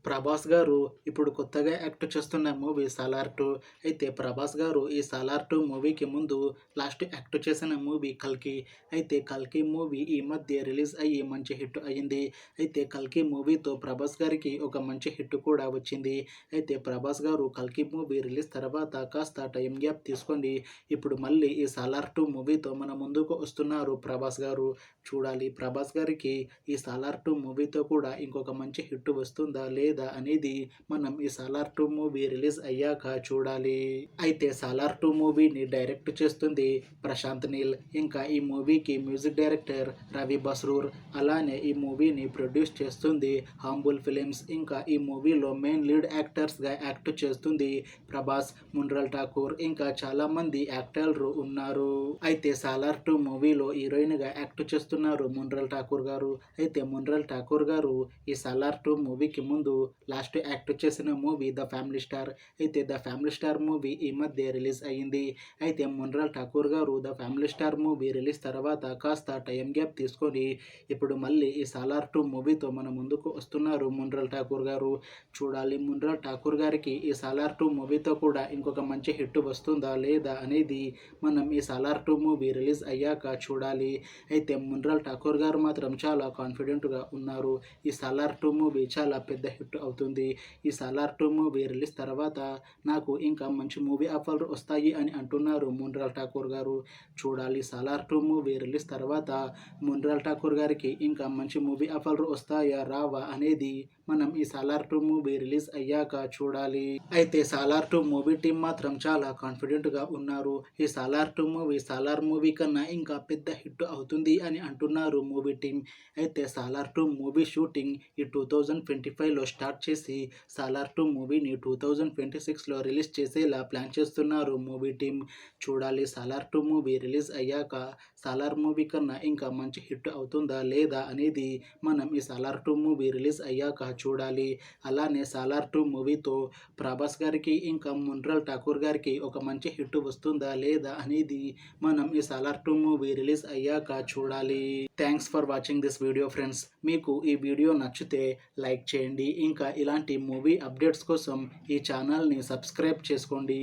ప్రభాస్ గారు ఇప్పుడు కొత్తగా యాక్ట్ చేస్తున్న మూవీ 'సాలార్ 2'. అయితే ప్రభాస్ గారు ఈ 'సాలార్ 2' మూవీకి ముందు లాస్ట్ యాక్ట్ చేసిన మూవీ 'కల్కి'. అయితే 'కల్కి' మూవీ ఈ మధ్య రిలీజ్ అయ్యి మంచి హిట్ అయింది. అయితే 'కల్కి' మూవీతో ప్రభాస్ గారికి ఒక మంచి హిట్ కూడా వచ్చింది. అయితే ప్రభాస్ గారు 'కల్కి' మూవీ రిలీజ్ తర్వాత కాస్త టైం గ్యాప్ తీసుకొని ఇప్పుడు మళ్ళీ ఈ 'సాలార్ 2' మూవీతో మన ముందుకు వస్తున్నారు ప్రభాస్ గారు. చూడాలి ప్రభాస్ గారికి ఈ 'సాలార్ 2' మూవీతో కూడా ఇంకొక మంచి హిట్ వస్తుందా లేదా అనేది మనం ఈ 'సాలార్ 2' మూవీ రిలీజ్ అయ్యాక చూడాలి. అయితే 'సాలార్ 2' మూవీని డైరెక్ట్ చేస్తుంది ప్రశాంత్ నీల్. ఇంకా ఈ మూవీకి మ్యూజిక్ డైరెక్టర్ రవి బస్రూర్. అలానే ఈ మూవీని ప్రొడ్యూస్ చేస్తుంది హాంబుల్ ఫిలిమ్స్. ఇంకా ఈ మూవీలో మెయిన్ లీడ్ యాక్టర్స్గా యాక్ట్ చేస్తుంది ప్రభాస్, మున్రల్ ఠాకూర్, ఇంకా చాలా మంది యాక్టర్లు ఉన్నారు. అయితే 'సాలార్ 2' మూవీలో హీరోయిన్గా యాక్ట్ చేస్తున్నారు మున్రల్ ఠాకూర్ గారు. అయితే మున్రల్ ఠాకూర్ గారు ఈ 'సాలార్ 2' మూవీకి ముందు లాస్ట్ యాక్ట్ చేసిన మూవీ 'ద ఫ్యామిలీ స్టార్'. అయితే 'ద ఫ్యామిలీ స్టార్' మూవీ ఈ మధ్య రిలీజ్ అయ్యింది. అయితే మున్రల్ ఠాకూర్ గారు 'the family star' movie release తర్వాత కాస్త టైం గ్యాప్ తీసుకొని ఇప్పుడు మళ్ళీ ఈ 'సాలార్ 2' మూవీతో మన ముందుకు వస్తున్నారు మున్రల్ ఠాకూర్ గారు. చూడాలి మున్రల్ ఠాకూర్ గారికి ఈ 'సాలార్ 2' మూవీతో కూడా ఇంకొక మంచి హిట్ వస్తుందా లేదా అనేది మనం ఈ 'సాలార్ 2' మూవీ రిలీజ్ అయ్యాక చూడాలి. అయితే మున్రల్ ఠాకూర్ గారు మాత్రం చాలా కాన్ఫిడెంట్గా ఉన్నారు. ఈ 'సాలార్ 2' మూవీ చాలా పెద్ద హిట్ అవుతుంది. ఈ 'సాలార్ 2' మూవీ రిలీజ్ తర్వాత నాకు ఇంకా మంచి మూవీ ఆఫర్లు వస్తాయి అని అంటున్నారు మున్రల్ ఠాకూర్ గారు. చూడాలి 'సాలార్ 2' మూవీ రిలీజ్ తర్వాత మున్రల్ ఠాకూర్ గారికి ఇంకా మంచి మూవీ ఆఫర్లు వస్తాయా రావా అనేది మనం ఈ 'సాలార్ 2' మూవీ రిలీజ్ అయ్యాక చూడాలి. అయితే 'సాలార్ 2' మూవీ టీం మాత్రం చాలా కాన్ఫిడెంట్గా ఉన్నారు. ఈ 'సాలార్ 2' మూవీ 'సాలార్' మూవీ కన్నా ఇంకా పెద్ద హిట్ అవుతుంది అని అంటున్నారు మూవీ టీం. అయితే 'సాలార్ 2' మూవీ షూటింగ్ ఈ 2025లో స్టార్ట్ చేసి 'సాలార్ 2' మూవీని 2026లో రిలీజ్ చేసేలా ప్లాన్ చేస్తున్నారు మూవీ టీం. చూడాలి 'సాలార్ 2' మూవీ రిలీజ్ అయ్యాక 'సాలార్' మూవీ కన్నా ఇంకా మంచి హిట్ అవుతుందా లేదా అనేది మనం ఈ 'సాలార్ 2' మూవీ రిలీజ్ అయ్యాక చూడాలి. అలానే 'సాలార్ 2' మూవీతో ప్రభాస్ గారికి ఇంకా మున్రల్ ఠాకూర్ గారికి ఒక మంచి హిట్ వస్తుందా లేదా అనేది మనం ఈ 'సాలార్ 2' మూవీ రిలీజ్ అయ్యాక చూడాలి. Thanks for watching this video friends. మీకు ఈ వీడియో నచ్చితే లైక్ చేయండి. ఇంకా ఇలాంటి మూవీ అప్డేట్స్ కోసం ఈ ఛానల్ని సబ్స్క్రైబ్ చేసుకోండి.